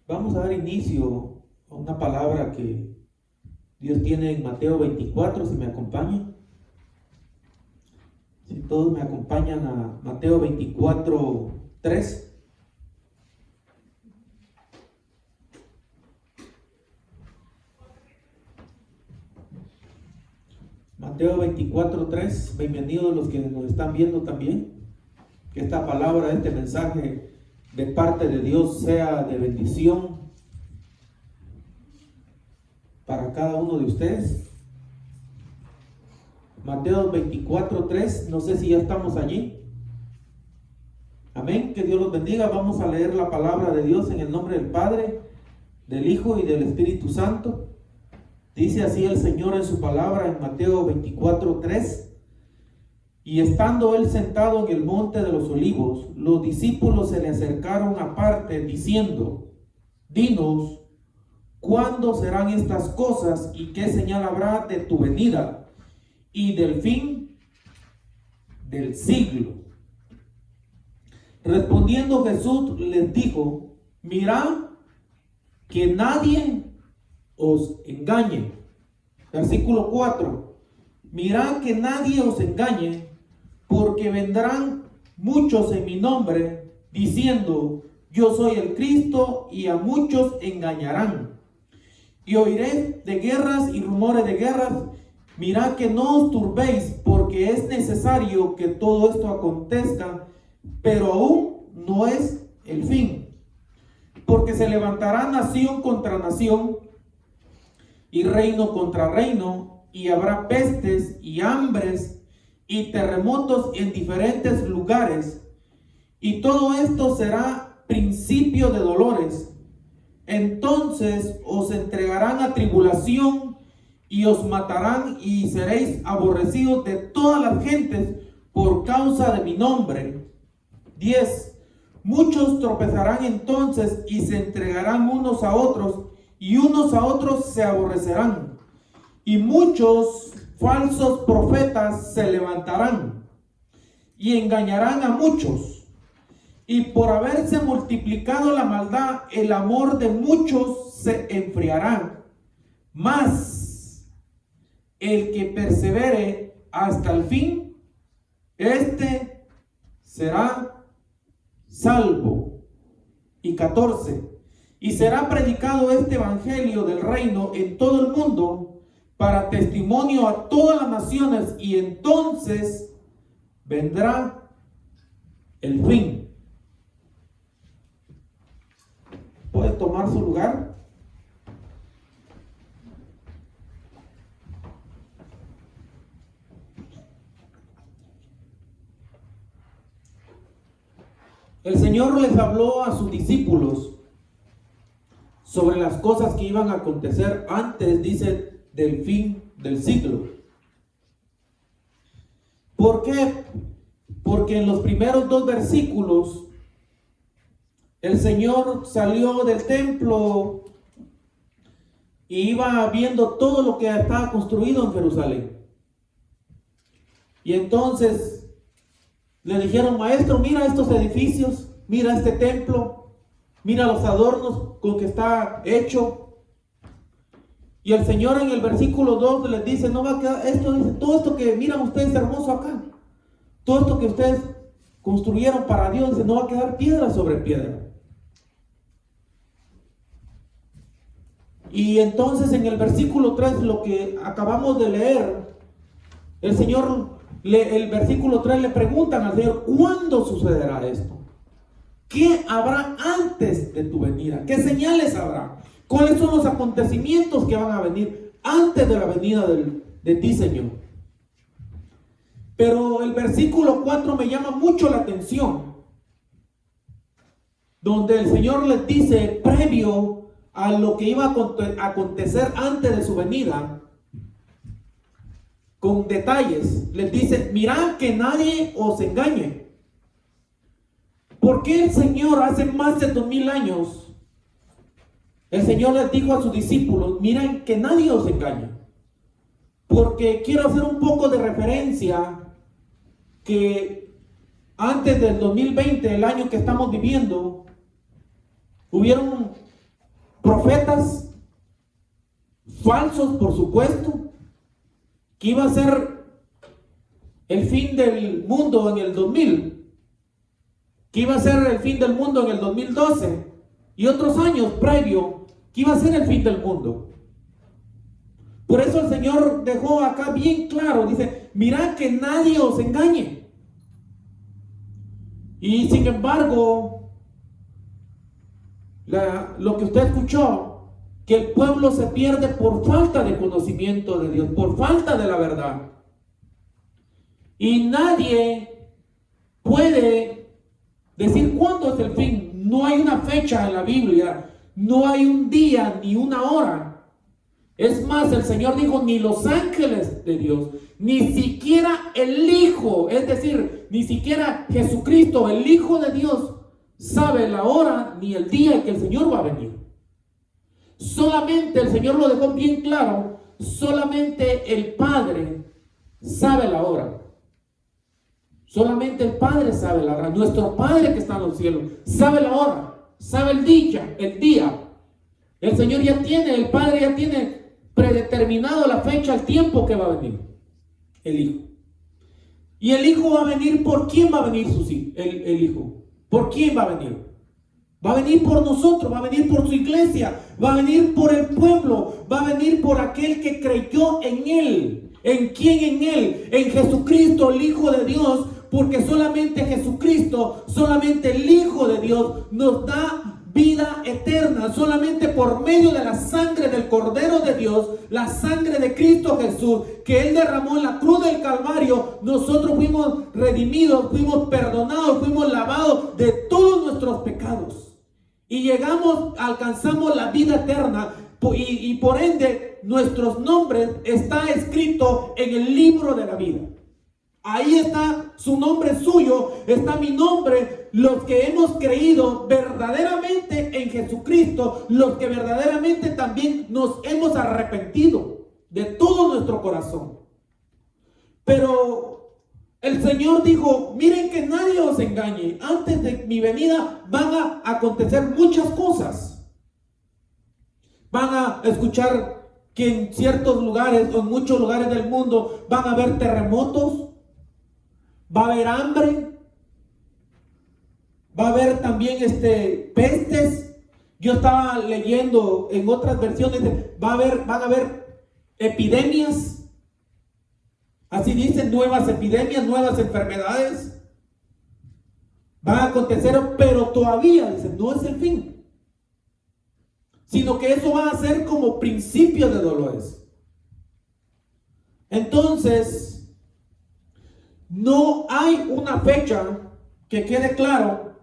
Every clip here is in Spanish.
Vamos a dar inicio a una palabra que Dios tiene en Mateo 24, si me acompañan. Si todos me acompañan a Mateo 24, 3. Mateo 24, 3. Bienvenidos los que nos están viendo también. Que esta palabra, este mensaje de parte de Dios sea de bendición para cada uno de ustedes. Mateo 24, 3. No sé si ya estamos allí. Amén. Que Dios los bendiga. Vamos a leer la palabra de Dios en el nombre del Padre, del Hijo y del Espíritu Santo. Dice así el Señor en su palabra en Mateo 24, 3. Y estando él sentado en el monte de los olivos, los discípulos se le acercaron aparte diciendo: Dinos, ¿cuándo serán estas cosas y qué señal habrá de tu venida y del fin del siglo? Respondiendo Jesús les dijo: mirad que nadie os engañe. Versículo 4. Mirad que nadie os engañe, porque vendrán muchos en mi nombre, diciendo: yo soy el Cristo, y a muchos engañarán. Y oiréis de guerras y rumores de guerras. Mirad que no os turbéis, porque es necesario que todo esto acontezca, pero aún no es el fin. Porque se levantará nación contra nación, y reino contra reino, y habrá pestes y hambres y terremotos en diferentes lugares, y todo esto será principio de dolores. Entonces os entregarán a tribulación y os matarán, y seréis aborrecidos de todas las gentes por causa de mi nombre. 10. Muchos tropezarán entonces y se entregarán unos a otros, y unos a otros se aborrecerán. Y muchos falsos profetas se levantarán y engañarán a muchos. Y por haberse multiplicado la maldad, el amor de muchos se enfriará. Mas el que persevere hasta el fin, este será salvo. Y 14. Y será predicado este evangelio del reino en todo el mundo para testimonio a todas las naciones, y entonces vendrá el fin. ¿Puede tomar su lugar? El Señor les habló a sus discípulos sobre las cosas que iban a acontecer antes, dice, del fin del siglo. ¿Por qué? Porque en los primeros 2 versículos el Señor salió del templo y iba viendo todo lo que estaba construido en Jerusalén. Y entonces le dijeron: maestro, mira estos edificios, mira este templo, mira los adornos con que está hecho. Y el Señor en el versículo 2 les dice: no va a quedar esto, dice, todo esto que miran ustedes hermoso acá, todo esto que ustedes construyeron para Dios, dice, no va a quedar piedra sobre piedra. Y entonces en el versículo 3, lo que acabamos de leer, el Señor, el versículo 3 le preguntan al Señor: ¿cuándo sucederá esto? ¿Qué habrá antes de tu venida? ¿Qué señales habrá? ¿Cuáles son los acontecimientos que van a venir antes de la venida de ti, Señor? Pero el versículo 4 me llama mucho la atención, donde el Señor les dice, previo a lo que iba a acontecer antes de su venida, con detalles, les dice: mirad que nadie os engañe. ¿Por qué el Señor hace más de 2000 años, el Señor les dijo a sus discípulos: miren que nadie os engañe? Porque quiero hacer un poco de referencia que antes del 2020, el año que estamos viviendo, hubieron profetas falsos, por supuesto, que iba a ser el fin del mundo en el 2000, que iba a ser el fin del mundo en el 2012 y otros años previo, que iba a ser el fin del mundo. Por eso el Señor dejó acá bien claro, dice, mirad que nadie os engañe. Y sin embargo, lo que usted escuchó, que el pueblo se pierde por falta de conocimiento de Dios, por falta de la verdad. Y nadie puede decir cuándo es el fin. No hay una fecha en la Biblia, no hay un día ni una hora. Es más, el Señor dijo, ni los ángeles de Dios, ni siquiera el Hijo, es decir, ni siquiera Jesucristo, el Hijo de Dios, sabe la hora ni el día en que el Señor va a venir. Solamente el Señor lo dejó bien claro, solamente el Padre sabe la hora. Solamente el Padre sabe la hora. Nuestro Padre que está en los cielos sabe la hora, sabe el día. El Señor ya tiene, el Padre ya tiene predeterminado la fecha, el tiempo que va a venir el Hijo. Y el Hijo va a venir. ¿Por quién va a venir el Hijo? ¿Por quién va a venir? Va a venir por nosotros, va a venir por su iglesia, va a venir por el pueblo, va a venir por aquel que creyó en Él. ¿En quién? En Él, en Jesucristo, el Hijo de Dios, porque solamente Jesucristo, solamente el Hijo de Dios nos da vida eterna. Solamente por medio de la sangre del Cordero de Dios, la sangre de Cristo Jesús, que Él derramó en la cruz del Calvario, nosotros fuimos redimidos, fuimos perdonados, fuimos lavados de todos nuestros pecados. Y alcanzamos la vida eterna. Y por ende, nuestros nombres está escrito en el libro de la vida. Ahí está su nombre suyo, está mi nombre, los que hemos creído verdaderamente en Jesucristo, los que verdaderamente también nos hemos arrepentido de todo nuestro corazón. Pero el Señor dijo, miren que nadie os engañe, antes de mi venida van a acontecer muchas cosas. Van a escuchar que en ciertos lugares o en muchos lugares del mundo van a haber terremotos. Va a haber hambre, va a haber también pestes. Yo estaba leyendo en otras versiones, van a haber epidemias. Así dicen, nuevas epidemias, nuevas enfermedades. Van a acontecer, pero todavía, dicen, no es el fin. Sino que eso va a ser como principio de dolores. Entonces, no hay una fecha que quede claro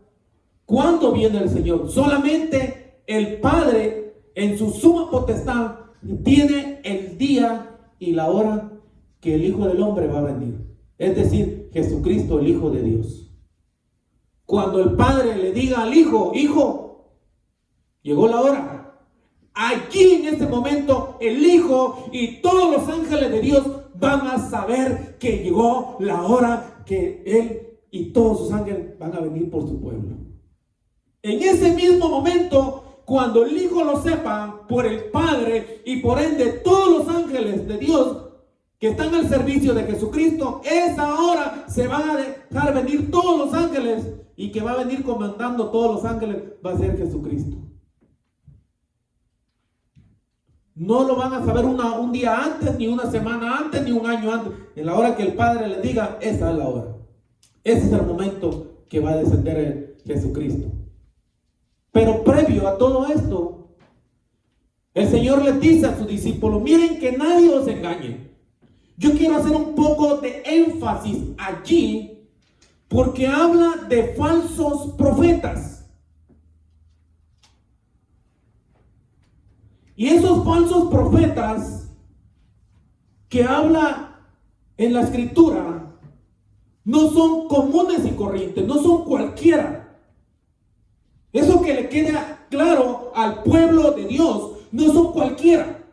cuándo viene el Señor. Solamente el Padre, en su suma potestad, tiene el día y la hora que el Hijo del Hombre va a venir. Es decir, Jesucristo, el Hijo de Dios. Cuando el Padre le diga al Hijo, hijo, llegó la hora. Aquí en este momento el Hijo y todos los ángeles de Dios van a saber que llegó la hora que Él y todos sus ángeles van a venir por su pueblo. En ese mismo momento, cuando el Hijo lo sepa, por el Padre y por ende todos los ángeles de Dios que están al servicio de Jesucristo, esa hora se van a dejar venir todos los ángeles, y que va a venir comandando todos los ángeles va a ser Jesucristo. No lo van a saber un día antes, ni una semana antes, ni un año antes. En la hora que el Padre les diga, esa es la hora. Ese es el momento que va a descender Jesucristo. Pero previo a todo esto, el Señor les dice a sus discípulos, miren que nadie os engañe. Yo quiero hacer un poco de énfasis allí, porque habla de falsos profetas. Y esos falsos profetas que habla en la Escritura no son comunes y corrientes, no son cualquiera. Eso que le queda claro al pueblo de Dios, no son cualquiera,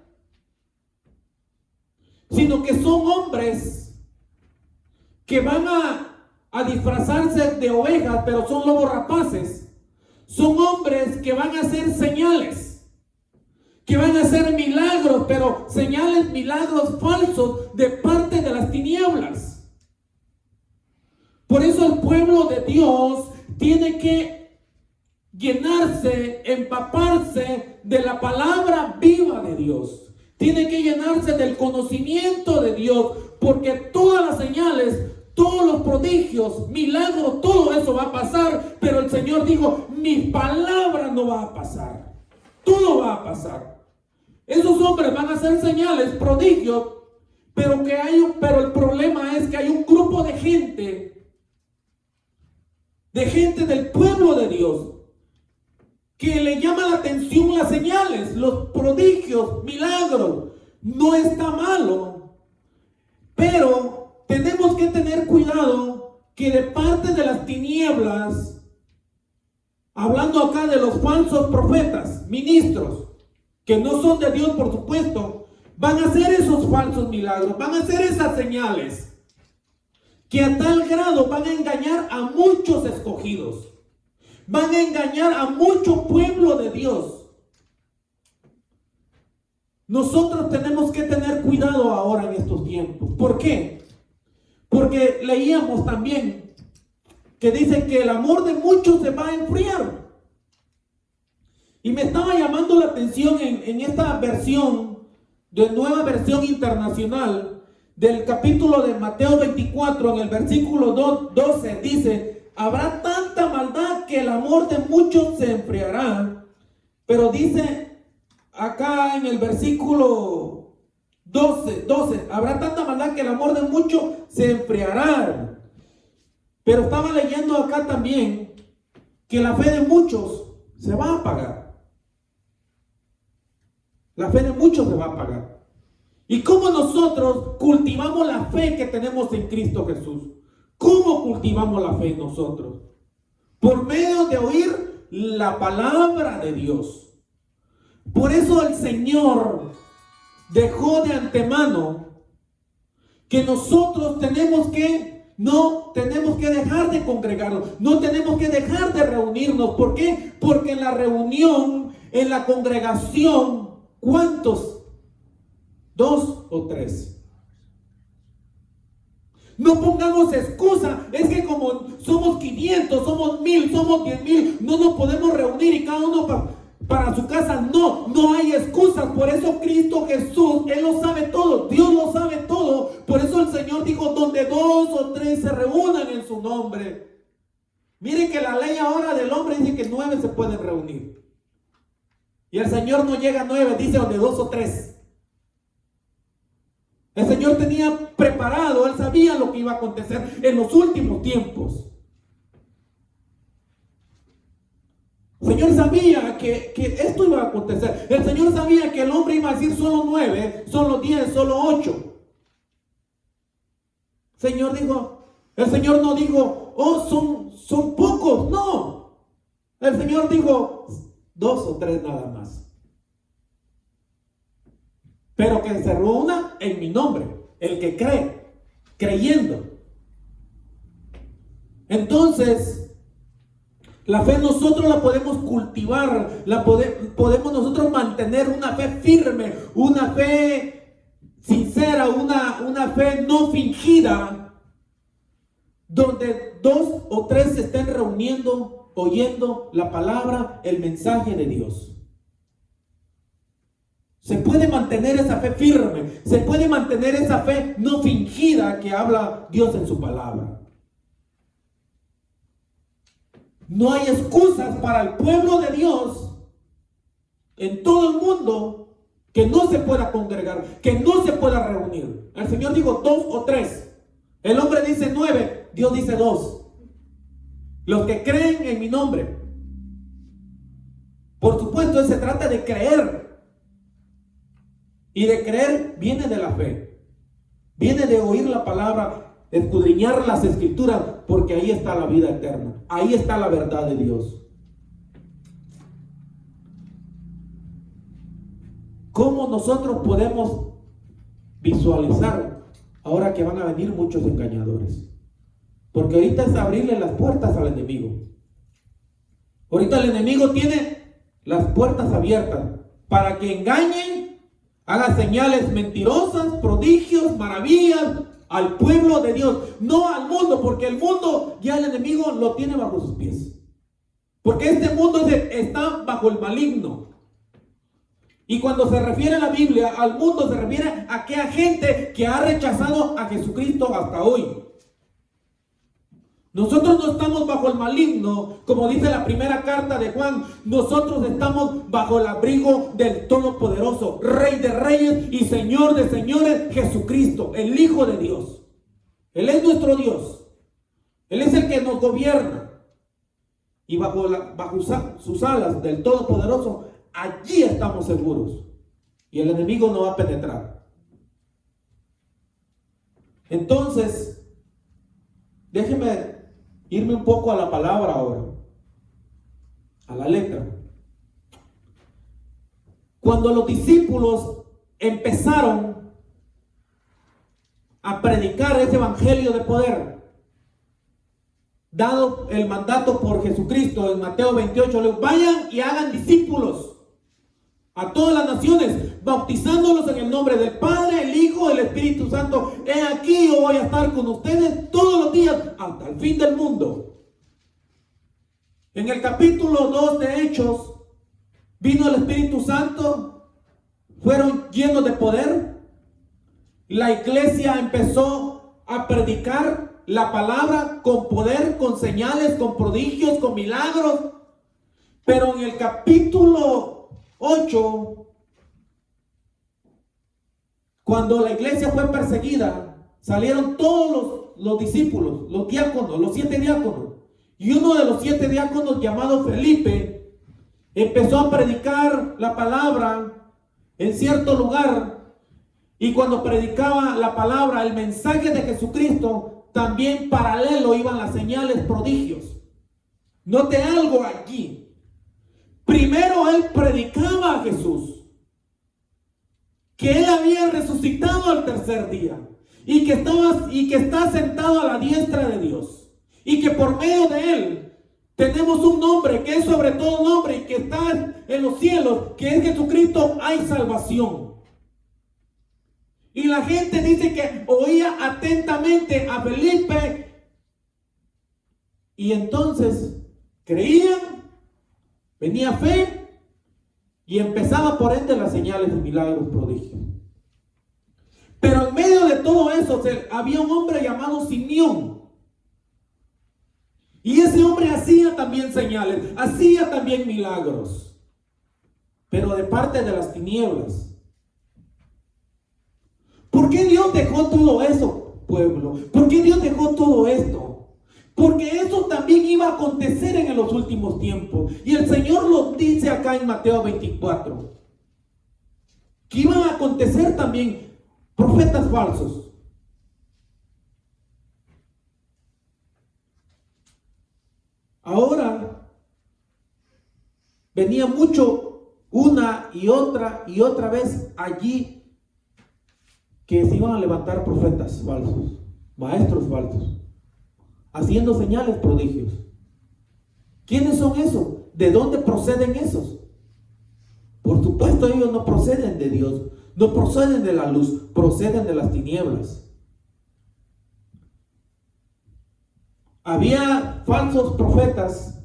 sino que son hombres que van a disfrazarse de ovejas, pero son lobos rapaces. Son hombres que van a hacer señales. que van a hacer milagros, pero señales, milagros falsos de parte de las tinieblas. Por eso el pueblo de Dios tiene que llenarse, empaparse de la palabra viva de Dios. Tiene que llenarse del conocimiento de Dios, porque todas las señales, todos los prodigios, milagros, todo eso va a pasar. Pero el Señor dijo, mi palabra no va a pasar. Todo va a pasar. Esos hombres van a hacer señales, prodigios, pero el problema es que hay un grupo de gente del pueblo de Dios, que le llama la atención las señales, los prodigios, milagros. No está malo, pero tenemos que tener cuidado que de parte de las tinieblas, hablando acá de los falsos profetas, ministros, que no son de Dios, por supuesto, van a hacer esos falsos milagros, van a hacer esas señales, que a tal grado van a engañar a muchos escogidos, van a engañar a mucho pueblo de Dios. Nosotros tenemos que tener cuidado ahora en estos tiempos. ¿Por qué? Porque leíamos también que dice que el amor de muchos se va a enfriar. Y me estaba llamando la atención en esta versión, de Nueva Versión Internacional, del capítulo de Mateo 24, en el versículo 12, dice: habrá tanta maldad que el amor de muchos se enfriará. Pero dice acá en el versículo 12, habrá tanta maldad que el amor de muchos se enfriará. Pero estaba leyendo acá también que la fe de muchos se va a apagar. La fe de muchos se va a apagar. ¿Y cómo nosotros cultivamos la fe que tenemos en Cristo Jesús? ¿Cómo cultivamos la fe nosotros? Por medio de oír la palabra de Dios. Por eso el Señor dejó de antemano que nosotros no tenemos que dejar de congregarnos, no tenemos que dejar de reunirnos. ¿Por qué? Porque en la reunión, en la congregación, ¿cuántos? 2 o 3. No pongamos excusa, es que como somos 500, somos 1000, somos 10,000, no nos podemos reunir y cada uno para su casa. No hay excusas. Por eso Cristo Jesús, Él lo sabe todo, Dios lo sabe todo. Por eso el Señor dijo: donde 2 o 3 se reúnan en su nombre. Miren que la ley ahora del hombre dice que 9 se pueden reunir. Y el Señor no llega a 9, dice donde 2 o 3. El Señor tenía preparado, Él sabía lo que iba a acontecer en los últimos tiempos. El Señor sabía que esto iba a acontecer. El Señor sabía que el hombre iba a decir solo 9, solo 10, solo 8. El Señor no dijo, oh, son pocos. No. El Señor dijo 2 o 3 nada más. Pero que se reúna en mi nombre, el que cree, creyendo. Entonces, la fe nosotros la podemos cultivar, podemos nosotros mantener una fe firme, una fe sincera, una fe no fingida, donde 2 o 3 se estén reuniendo, oyendo la palabra, el mensaje de Dios. Se puede mantener esa fe firme, se puede mantener esa fe no fingida que habla Dios en su palabra. No hay excusas para el pueblo de Dios en todo el mundo que no se pueda congregar, que no se pueda reunir. El Señor dijo 2 o 3. El hombre dice 9, Dios dice 2. Los que creen en mi nombre. Por supuesto, se trata de creer. Y de creer viene de la fe. Viene de oír la palabra, escudriñar las escrituras, porque ahí está la vida eterna. Ahí está la verdad de Dios. ¿Cómo nosotros podemos visualizar ahora que van a venir muchos engañadores? Porque ahorita es abrirle las puertas al enemigo. Ahorita el enemigo tiene las puertas abiertas para que engañen, hagan señales mentirosas, prodigios, maravillas al pueblo de Dios, no al mundo, porque el mundo ya el enemigo lo tiene bajo sus pies. Porque este mundo está bajo el maligno. Y cuando se refiere a la Biblia, al mundo se refiere a aquella gente que ha rechazado a Jesucristo hasta hoy. Nosotros no estamos bajo el maligno, como dice la primera carta de Juan. Nosotros estamos bajo el abrigo del Todopoderoso, Rey de Reyes y Señor de Señores, Jesucristo, el Hijo de Dios. Él es nuestro Dios. Él es el que nos gobierna. Y bajo sus alas del Todopoderoso, allí estamos seguros. Y el enemigo no va a penetrar. Entonces, déjeme irme un poco a la palabra ahora, a la letra. Cuando los discípulos empezaron a predicar ese evangelio de poder, dado el mandato por Jesucristo en Mateo 28, le vayan y hagan discípulos a todas las naciones, bautizándolos en el nombre del Padre, el Hijo, el Espíritu Santo. He aquí, yo voy a estar con ustedes todos los días hasta el fin del mundo. En el capítulo 2 de Hechos, vino el Espíritu Santo, fueron llenos de poder. La iglesia empezó a predicar la palabra con poder, con señales, con prodigios, con milagros. Pero en el capítulo 8, cuando la iglesia fue perseguida, salieron todos los discípulos, los diáconos, los 7 diáconos. Y uno de los 7 diáconos, llamado Felipe, empezó a predicar la palabra en cierto lugar. Y cuando predicaba la palabra, el mensaje de Jesucristo, también paralelo iban las señales, prodigios. Note algo aquí. Primero él predicaba a Jesús, que él había resucitado al tercer día y que está sentado a la diestra de Dios, y que por medio de él tenemos un nombre que es sobre todo nombre y que está en los cielos, que es Jesucristo. Hay salvación. Y la gente dice que oía atentamente a Felipe y entonces creían. Venía fe y empezaba por ende las señales, milagros, prodigios. Pero en medio de todo eso había un hombre llamado Simeón. Y ese hombre hacía también señales, hacía también milagros. Pero de parte de las tinieblas. ¿Por qué Dios dejó todo eso, pueblo? ¿Por qué Dios dejó todo esto? Porque eso también iba a acontecer en los últimos tiempos. Y el Señor lo dice acá en Mateo 24. Que iban a acontecer también profetas falsos. Ahora venía mucho una y otra vez allí que se iban a levantar profetas falsos, maestros falsos, haciendo señales, prodigios. ¿Quiénes son esos? ¿De dónde proceden esos? Por supuesto, ellos no proceden de Dios, no proceden de la luz, proceden de las tinieblas. ¿Había falsos profetas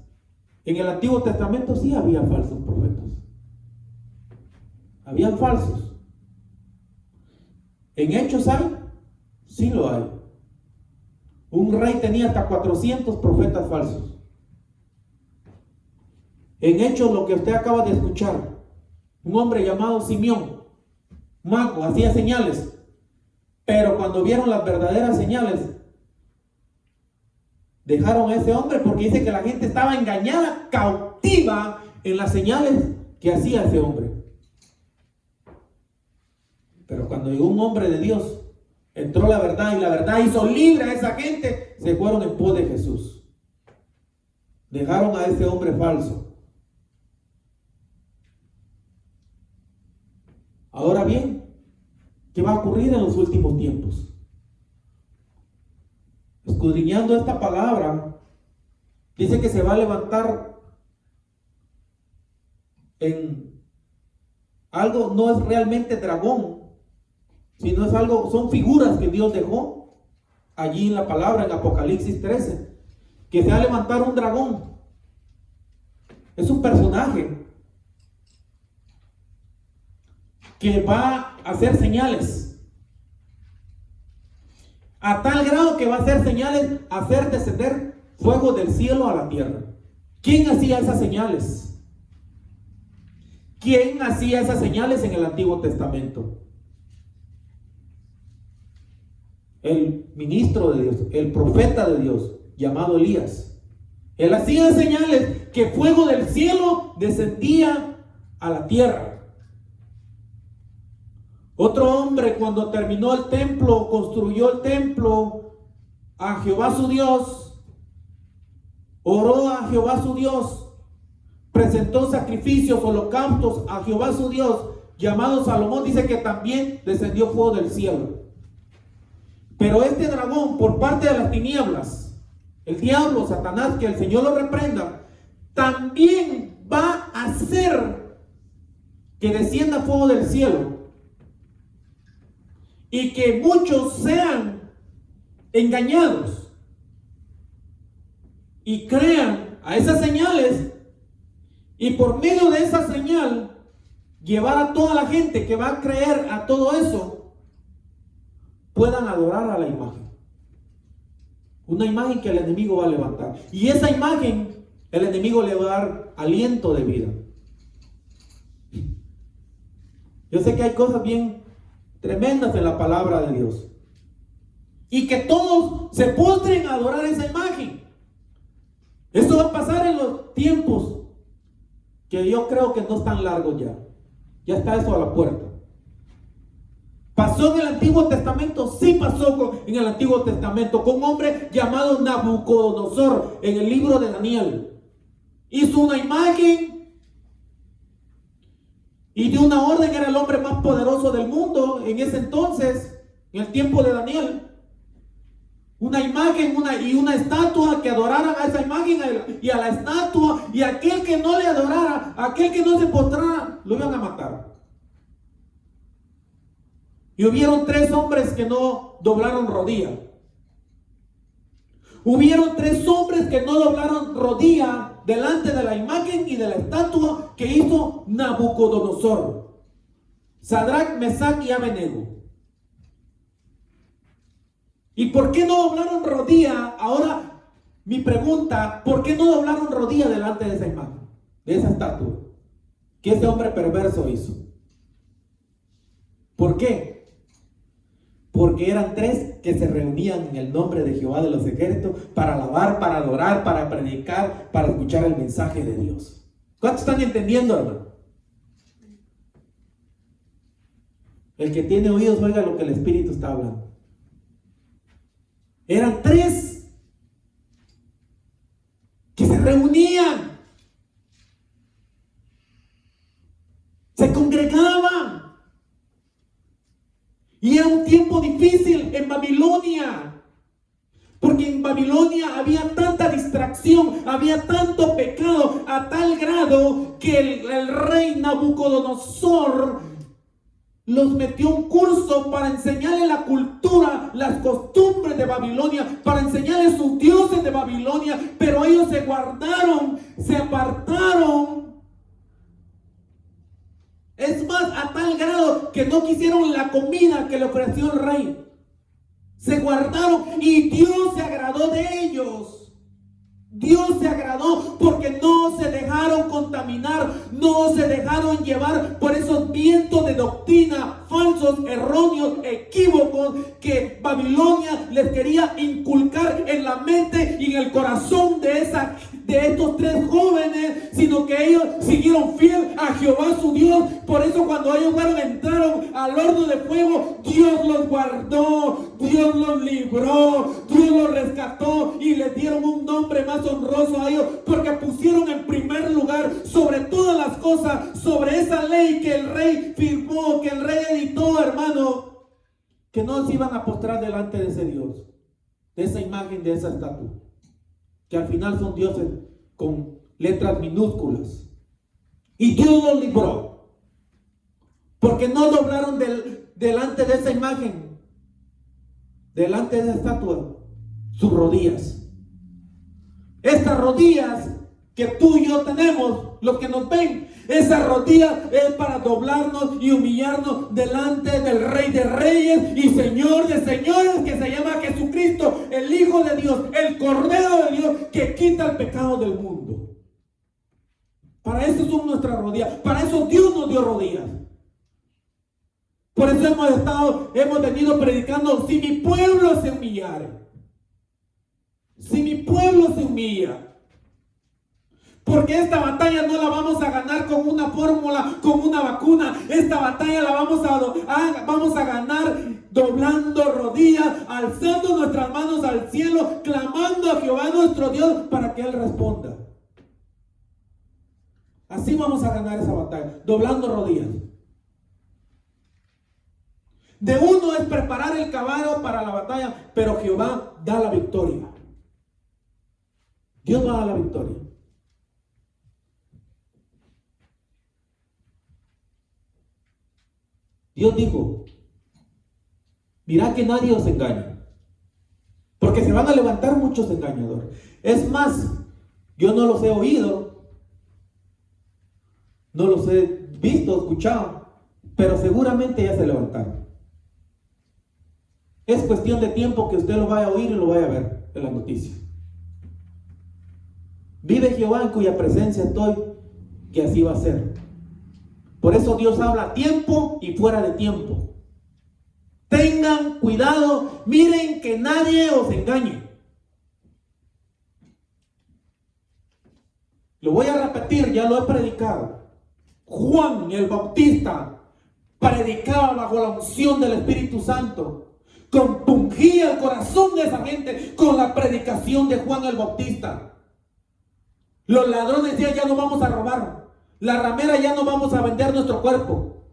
en el Antiguo Testamento? Sí, había falsos profetas. Habían falsos. ¿En Hechos hay? Sí lo hay. Un rey tenía hasta 400 profetas falsos. En Hechos, lo que usted acaba de escuchar, un hombre llamado Simeón, mago, hacía señales. Pero cuando vieron las verdaderas señales, dejaron a ese hombre, porque dice que la gente estaba engañada, cautiva en las señales que hacía ese hombre. Pero cuando llegó un hombre de Dios, entró la verdad y la verdad hizo libre a esa gente. Se fueron en pos de Jesús. Dejaron a ese hombre falso. Ahora bien, ¿qué va a ocurrir en los últimos tiempos? Escudriñando esta palabra, dice que se va a levantar en algo no es realmente dragón, sino es algo, son figuras que Dios dejó allí en la palabra, en Apocalipsis 13, que se va a levantar un dragón. Es un personaje que va a hacer señales, a tal grado que va a hacer señales, hacer descender fuego del cielo a la tierra. ¿Quién hacía esas señales? ¿Quién hacía esas señales en el Antiguo Testamento? El ministro de Dios, el profeta de Dios, llamado Elías. Él hacía señales que fuego del cielo descendía a la tierra. Otro hombre, cuando terminó el templo, construyó el templo a Jehová su Dios, oró a Jehová su Dios, presentó sacrificios, holocaustos a Jehová su Dios, llamado Salomón, dice que también descendió fuego del cielo. Pero este dragón, por parte de las tinieblas, el diablo, Satanás, que el Señor lo reprenda, también va a hacer que descienda fuego del cielo y que muchos sean engañados y crean a esas señales, y por medio de esa señal llevar a toda la gente que va a creer a todo eso puedan adorar a la imagen. Una imagen que el enemigo va a levantar, y esa imagen el enemigo le va a dar aliento de vida. Yo sé que hay cosas bien tremendas en la palabra de Dios, y que todos se postren a adorar esa imagen. Esto va a pasar en los tiempos que yo creo que no están largos ya. Ya está eso a la puerta. ¿Pasó en el Antiguo Testamento? Sí pasó en el Antiguo Testamento con un hombre llamado Nabucodonosor en el libro de Daniel. Hizo una imagen y dio una orden. Era el hombre más poderoso del mundo en ese entonces, en el tiempo de Daniel. Una imagen y una estatua que adoraran a esa imagen y a la estatua, y aquel que no le adorara, aquel que no se postrara, lo iban a matar. Y hubieron 3 hombres que no doblaron rodilla. Hubieron 3 hombres que no doblaron rodilla delante de la imagen y de la estatua que hizo Nabucodonosor: Sadrach, Mesach y Abednego. ¿Y por qué no doblaron rodilla? Ahora mi pregunta: ¿por qué no doblaron rodilla delante de esa imagen, de esa estatua que ese hombre perverso hizo? ¿Por qué? Porque eran 3 que se reunían en el nombre de Jehová de los ejércitos para alabar, para adorar, para predicar, para escuchar el mensaje de Dios. ¿Cuántos están entendiendo, hermano? El que tiene oídos, oiga lo que el Espíritu está hablando. Eran 3 que se reunían, se congregaban. Y era un tiempo difícil en Babilonia, porque en Babilonia había tanta distracción, había tanto pecado, a tal grado que el rey Nabucodonosor los metió un curso para enseñarles la cultura, las costumbres de Babilonia, para enseñarles sus dioses de Babilonia, pero ellos se guardaron, se apartaron. Es más, a tal grado que no quisieron la comida que le ofreció el rey. Se guardaron y Dios se agradó de ellos. Dios se agradó porque no se dejaron contaminar, no se dejaron llevar por esos vientos de doctrina falsos, erróneos, equívocos que Babilonia les quería inculcar en la mente y en el corazón de estos 3 jóvenes, sino que ellos siguieron fiel a Jehová su Dios. Por eso cuando ellos entraron al horno de fuego, Dios los guardó, Dios los libró, Dios los rescató y les dieron un nombre más honroso a ellos, porque pusieron en primer lugar sobre todas las cosas, sobre esa ley que el rey firmó, que el rey editó, hermano, que no se iban a postrar delante de ese Dios, de esa imagen, de esa estatua, que al final son dioses con letras minúsculas. Y Dios los libró. Porque no doblaron delante de esa imagen, delante de esa estatua, sus rodillas. Estas rodillas que tú y yo tenemos, los que nos ven, esa rodilla es para doblarnos y humillarnos delante del Rey de Reyes y Señor de Señores, que se llama Jesucristo, el Hijo de Dios, el Cordero de Dios, que quita el pecado del mundo. Para eso son nuestras rodillas, para eso Dios nos dio rodillas. Por eso hemos venido predicando: si mi pueblo se humillare, si mi pueblo se humilla. Porque esta batalla no la vamos a ganar con una fórmula, con una vacuna. Esta batalla la vamos a ganar doblando rodillas, alzando nuestras manos al cielo, clamando a Jehová nuestro Dios para que Él responda. Así vamos a ganar esa batalla, doblando rodillas. De uno es preparar el caballo para la batalla, pero Jehová da la victoria. Dios va a dar la victoria. Dios dijo: mirad que nadie os engañe, porque se van a levantar muchos engañadores. Es más, yo no los he oído, no los he visto, escuchado, pero seguramente ya se levantaron. Es cuestión de tiempo que usted lo vaya a oír y lo vaya a ver en las noticias. Vive Jehová en cuya presencia estoy, que así va a ser. Por eso Dios habla a tiempo y fuera de tiempo. Tengan cuidado, miren que nadie os engañe. Lo voy a repetir, ya lo he predicado. Juan el Bautista predicaba bajo la unción del Espíritu Santo. Compungía el corazón de esa gente con la predicación de Juan el Bautista. Los ladrones decían: ya no vamos a robar. La ramera, ya no vamos a vender nuestro cuerpo.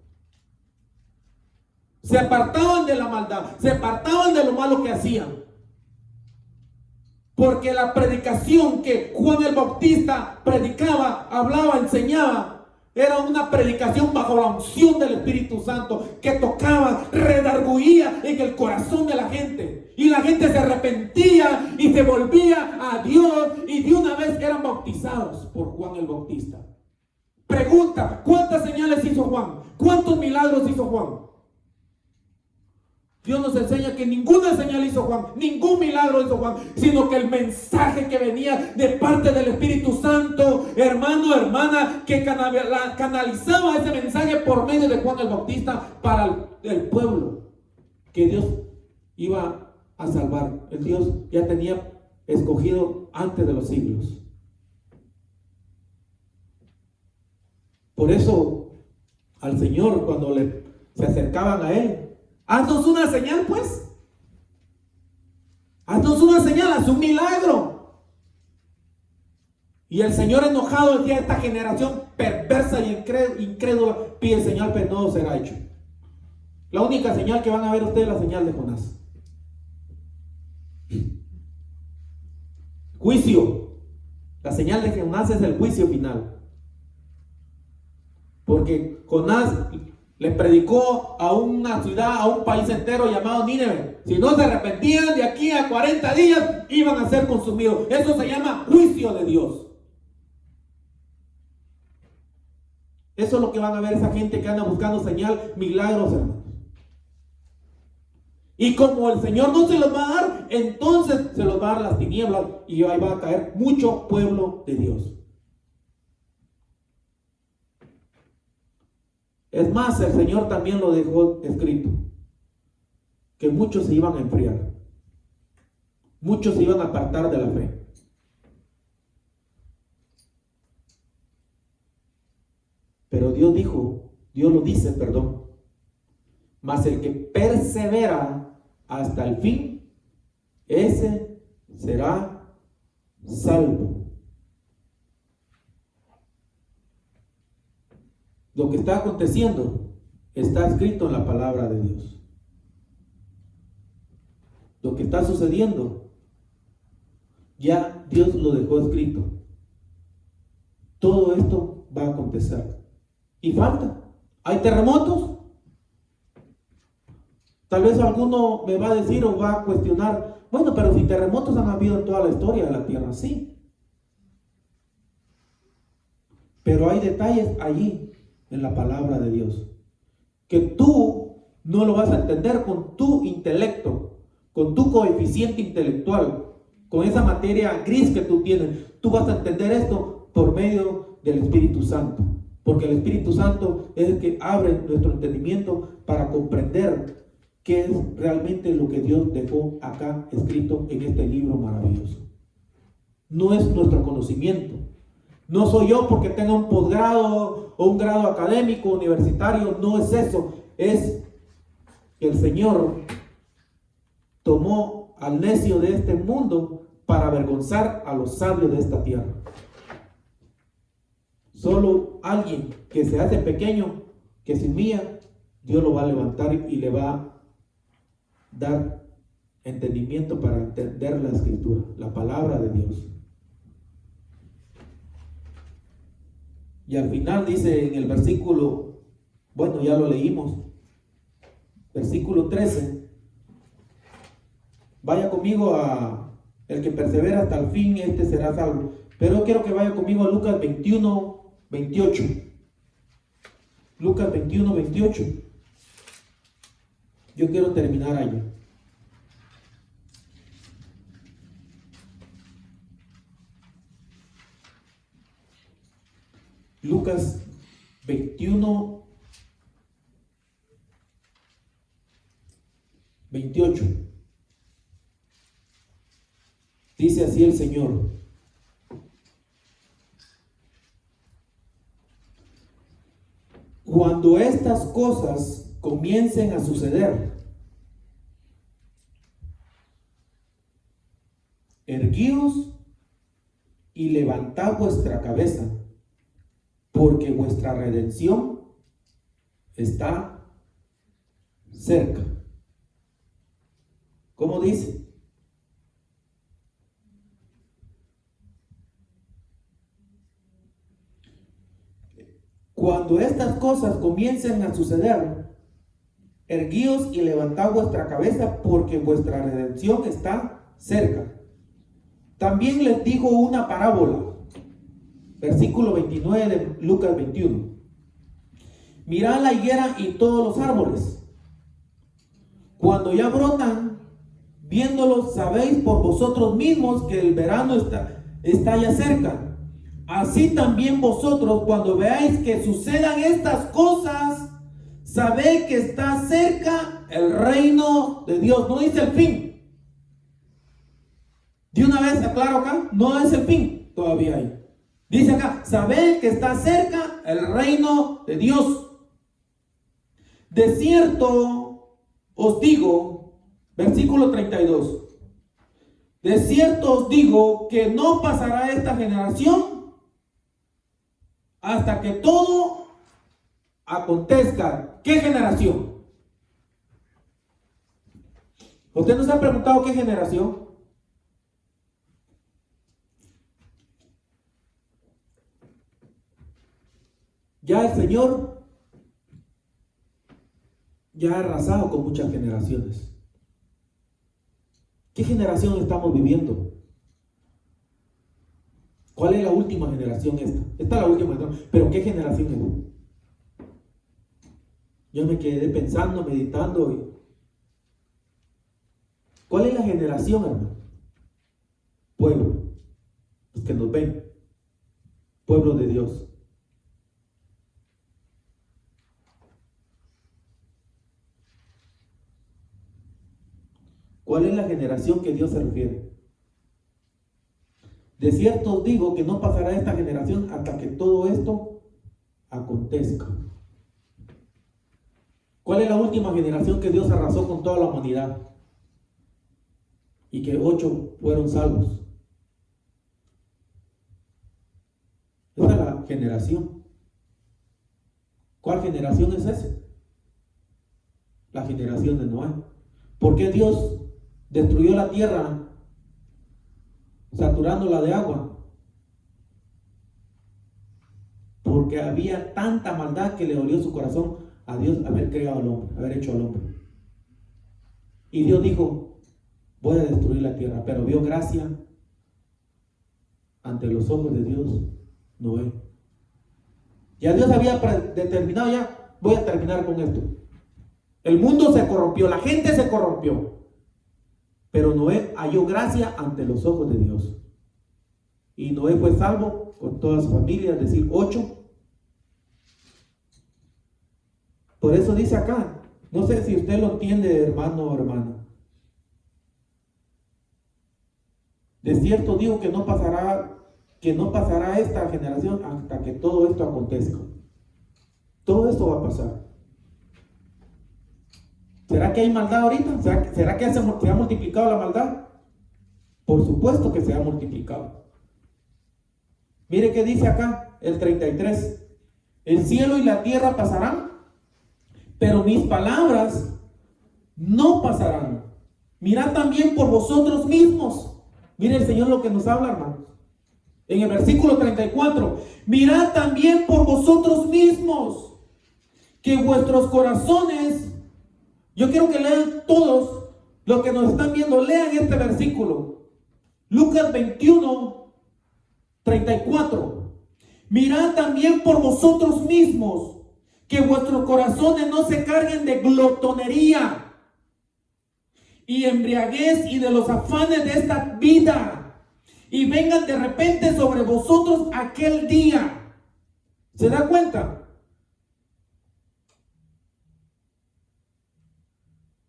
Se apartaban de la maldad, se apartaban de lo malo que hacían. Porque la predicación que Juan el Bautista predicaba, hablaba, enseñaba, era una predicación bajo la unción del Espíritu Santo, que tocaba, redarguía en el corazón de la gente. Y la gente se arrepentía y se volvía a Dios, y de una vez eran bautizados por Juan el Bautista. Pregunta: ¿cuántas señales hizo Juan? ¿Cuántos milagros hizo Juan? Dios nos enseña que ninguna señal hizo Juan, ningún milagro hizo Juan, sino que el mensaje que venía de parte del Espíritu Santo, hermano, hermana, que canalizaba ese mensaje por medio de Juan el Bautista para el pueblo que Dios iba a salvar. El Dios ya tenía escogido antes de los siglos. Por eso al Señor, cuando se acercaban a Él: haznos una señal, pues. Haznos una señal, haz un milagro. Y el Señor, enojado, decía: esta generación perversa y incrédula pide señal, pero no será hecho. La única señal que van a ver ustedes es la señal de Jonás. Juicio. La señal de Jonás es el juicio final. Porque Jonás le predicó a una ciudad, a un país entero llamado Nínive. Si no se arrepentían, de aquí a 40 días iban a ser consumidos. Eso se llama juicio de Dios. Eso es lo que van a ver esa gente que anda buscando señal, milagros, hermanos. Y como el Señor no se los va a dar, entonces se los va a dar las tinieblas y ahí va a caer mucho pueblo de Dios. Es más, el Señor también lo dejó escrito, que muchos se iban a enfriar, muchos se iban a apartar de la fe. Pero Dios lo dice, mas el que persevera hasta el fin, ese será salvo. Lo que está aconteciendo está escrito en la palabra de Dios. Lo que está sucediendo, ya Dios lo dejó escrito. Todo esto va a acontecer. Y falta. Hay terremotos, Tal vez alguno me va a decir o va a cuestionar, bueno, pero si terremotos han habido en toda la historia de la tierra, sí. Pero hay detalles allí en la palabra de Dios que tú no lo vas a entender con tu intelecto, con tu coeficiente intelectual, con esa materia gris que tú tienes. Tú vas a entender esto por medio del Espíritu Santo, porque el Espíritu Santo es el que abre nuestro entendimiento para comprender qué es realmente lo que Dios dejó acá escrito en este libro maravilloso. No es nuestro conocimiento. No soy yo porque tenga un posgrado o un grado académico, universitario. No es eso. Es que el Señor tomó al necio de este mundo para avergonzar a los sabios de esta tierra. Solo alguien que se hace pequeño, que se humilla, Dios lo va a levantar y le va a dar entendimiento para entender la Escritura, la palabra de Dios. Y al final dice en el versículo, bueno, ya lo leímos, versículo 13, vaya conmigo a el que persevera hasta el fin, este será salvo. Pero quiero que vaya conmigo a Lucas 21, 28. Lucas 21, 28. Yo quiero terminar allá. Lucas 21, 28. Dice así el Señor: cuando estas cosas comiencen a suceder, erguíos y levantad vuestra cabeza, porque vuestra redención está cerca. ¿Cómo dice? Cuando estas cosas comiencen a suceder, erguíos y levantad vuestra cabeza, porque vuestra redención está cerca. También les dijo una parábola. Versículo 29 de Lucas 21. Mirad la higuera y todos los árboles. Cuando ya brotan, viéndolos, sabéis por vosotros mismos que el verano está ya cerca. Así también vosotros, cuando veáis que sucedan estas cosas, sabéis que está cerca el reino de Dios. No dice el fin. De una vez aclaro acá, no es el fin, todavía hay. Dice acá, sabed que está cerca el reino de Dios. De cierto os digo, versículo 32, de cierto os digo que no pasará esta generación hasta que todo acontezca. ¿Qué generación? ¿Usted no se ha preguntado qué generación? Ya el Señor ya ha arrasado con muchas generaciones. ¿Qué generación estamos viviendo? ¿Cuál es la última generación esta? Esta es la última generación, pero ¿qué generación es? Yo me quedé pensando, meditando. ¿Cuál es la generación, hermano? Pueblo, los que nos ven, pueblo de Dios. ¿Cuál es la generación que Dios se refiere? De cierto os digo que no pasará esta generación hasta que todo esto acontezca. ¿Cuál es la última generación que Dios arrasó con toda la humanidad? Y que 8 fueron salvos. Esa es la generación. ¿Cuál generación es esa? La generación de Noé. ¿Por qué Dios destruyó la tierra saturándola de agua? Porque había tanta maldad que le dolió su corazón a Dios haber creado al hombre, haber hecho al hombre. Y Dios dijo, voy a destruir la tierra, pero vio gracia ante los ojos de Dios, Noé. Ya Dios había determinado, ya voy a terminar con esto. El mundo se corrompió, la gente se corrompió, pero Noé halló gracia ante los ojos de Dios. Y Noé fue salvo con toda su familia, es decir, 8. Por eso dice acá, no sé si usted lo entiende, hermano o hermana. De cierto digo que no pasará esta generación hasta que todo esto acontezca. Todo esto va a pasar. ¿Será que hay maldad ahorita? ¿Será que se ha multiplicado la maldad? Por supuesto que se ha multiplicado. Mire qué dice acá, el 33. El cielo y la tierra pasarán, pero mis palabras no pasarán. Mirad también por vosotros mismos. Mire el Señor lo que nos habla, hermanos. En el versículo 34. Mirad también por vosotros mismos, que vuestros corazones... Yo quiero que lean todos los que nos están viendo, lean este versículo. Lucas 21, 34. Mirad también por vosotros mismos, que vuestros corazones no se carguen de glotonería y embriaguez y de los afanes de esta vida, y vengan de repente sobre vosotros aquel día. ¿Se da cuenta?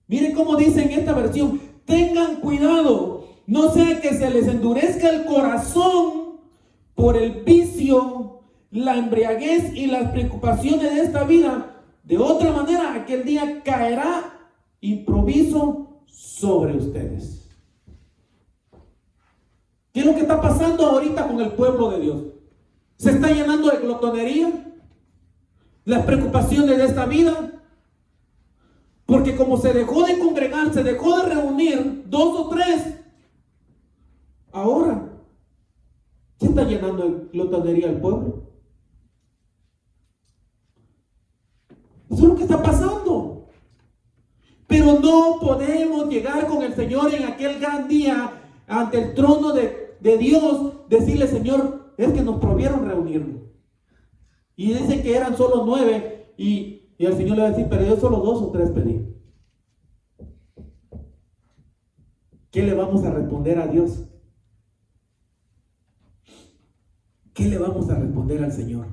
Miren cómo dice en esta versión: tengan cuidado, no sea que se les endurezca el corazón por el vicio, la embriaguez y las preocupaciones de esta vida. De otra manera, aquel día caerá improviso sobre ustedes. ¿Qué es lo que está pasando ahorita con el pueblo de Dios? Se está llenando de glotonería, las preocupaciones de esta vida. Porque como se dejó de congregar, se dejó de reunir 2 o 3, ahora se está llenando de glotonería el pueblo. Eso es lo que está pasando. Pero no podemos llegar con el Señor en aquel gran día ante el trono de Dios, decirle: Señor, es que nos prohibieron reunirnos. Y dice que eran solo 9 y el Señor le va a decir: pero yo solo 2 o 3 pedí. ¿Qué le vamos a responder a Dios? ¿Qué le vamos a responder al Señor?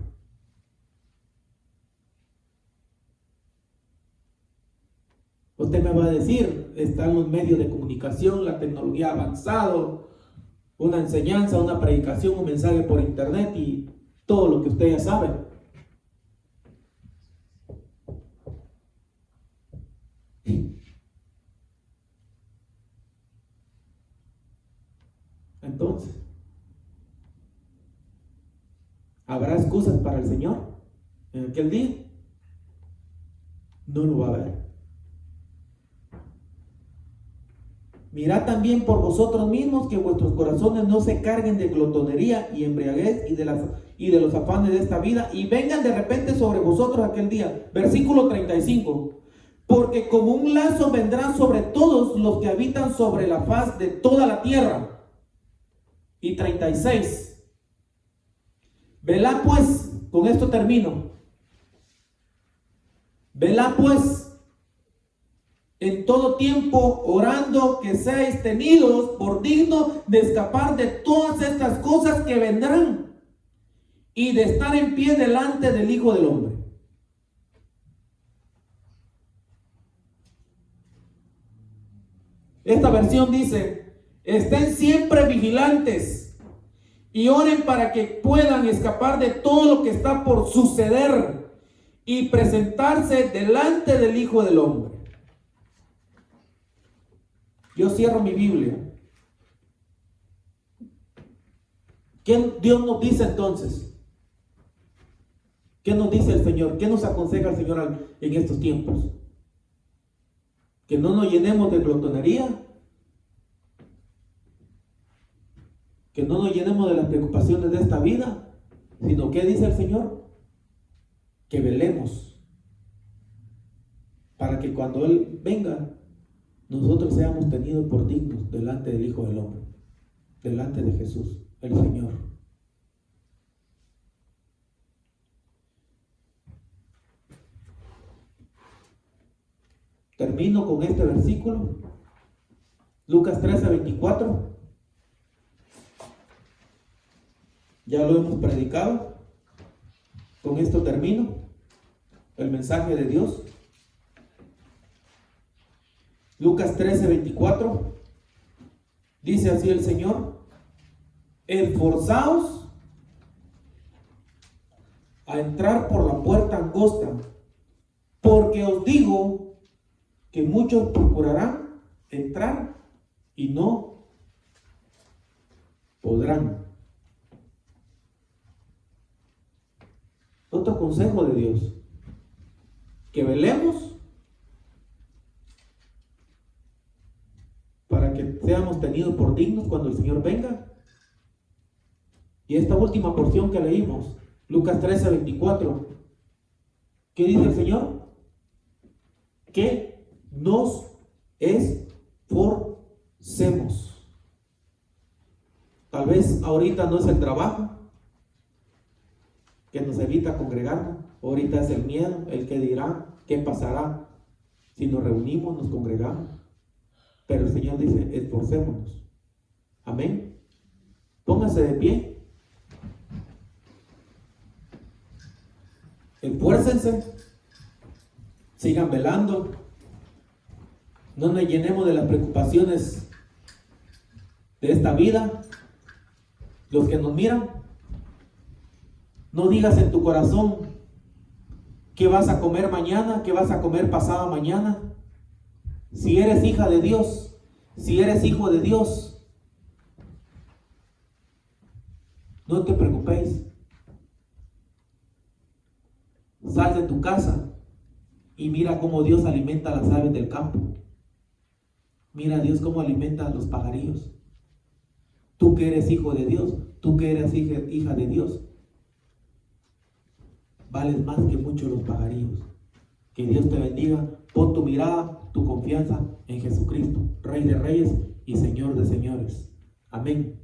Usted me va a decir, están los medios de comunicación, la tecnología ha avanzado, una enseñanza, una predicación, un mensaje por internet y todo lo que usted ya sabe. Entonces, ¿habrá excusas para el Señor en aquel día? No lo va a haber. Mirad también por vosotros mismos que vuestros corazones no se carguen de glotonería y embriaguez y de los afanes de esta vida, y vengan de repente sobre vosotros aquel día. Versículo 35. Porque como un lazo vendrá sobre todos los que habitan sobre la faz de toda la tierra. Y 36. Velad pues, con esto termino. Velad pues en todo tiempo, orando que seáis tenidos por dignos de escapar de todas estas cosas que vendrán y de estar en pie delante del Hijo del Hombre. Esta versión dice: estén siempre vigilantes y oren para que puedan escapar de todo lo que está por suceder y presentarse delante del Hijo del Hombre. Yo cierro mi Biblia. ¿Qué Dios nos dice entonces? ¿Qué nos dice el Señor? ¿Qué nos aconseja el Señor en estos tiempos? Que no nos llenemos de glotonería, que no nos llenemos de las preocupaciones de esta vida, sino ¿qué dice el Señor? Que velemos para que cuando Él venga nosotros seamos tenidos por dignos delante del Hijo del Hombre, delante de Jesús, el Señor. Termino con este versículo, Lucas 13:24. Ya lo hemos predicado. Con esto termino el mensaje de Dios. Lucas 13:24. Dice así el Señor: esforzaos a entrar por la puerta angosta, porque os digo que muchos procurarán entrar y no podrán. Otro consejo de Dios: que velemos para que seamos tenidos por dignos cuando el Señor venga. Y esta última porción que leímos, Lucas 13:24, ¿qué dice el Señor? Que nos esforcemos. Tal vez ahorita no es el trabajo que nos evita congregarnos, ahorita es el miedo, el que dirá, qué pasará si nos reunimos, nos congregamos. Pero el Señor dice: esforcémonos. Amén. Póngase de pie. Esfuércense. Sigan velando. No nos llenemos de las preocupaciones de esta vida. Los que nos miran, no digas en tu corazón qué vas a comer mañana, qué vas a comer pasado mañana. Si eres hija de Dios, si eres hijo de Dios, no te preocupéis. Sal de tu casa y mira cómo Dios alimenta a las aves del campo. Mira a Dios cómo alimenta a los pajarillos. Tú que eres hijo de Dios, tú que eres hija de Dios, vales más que muchos los pajarillos. Que Dios te bendiga. Pon tu mirada, tu confianza en Jesucristo, Rey de Reyes y Señor de Señores. Amén.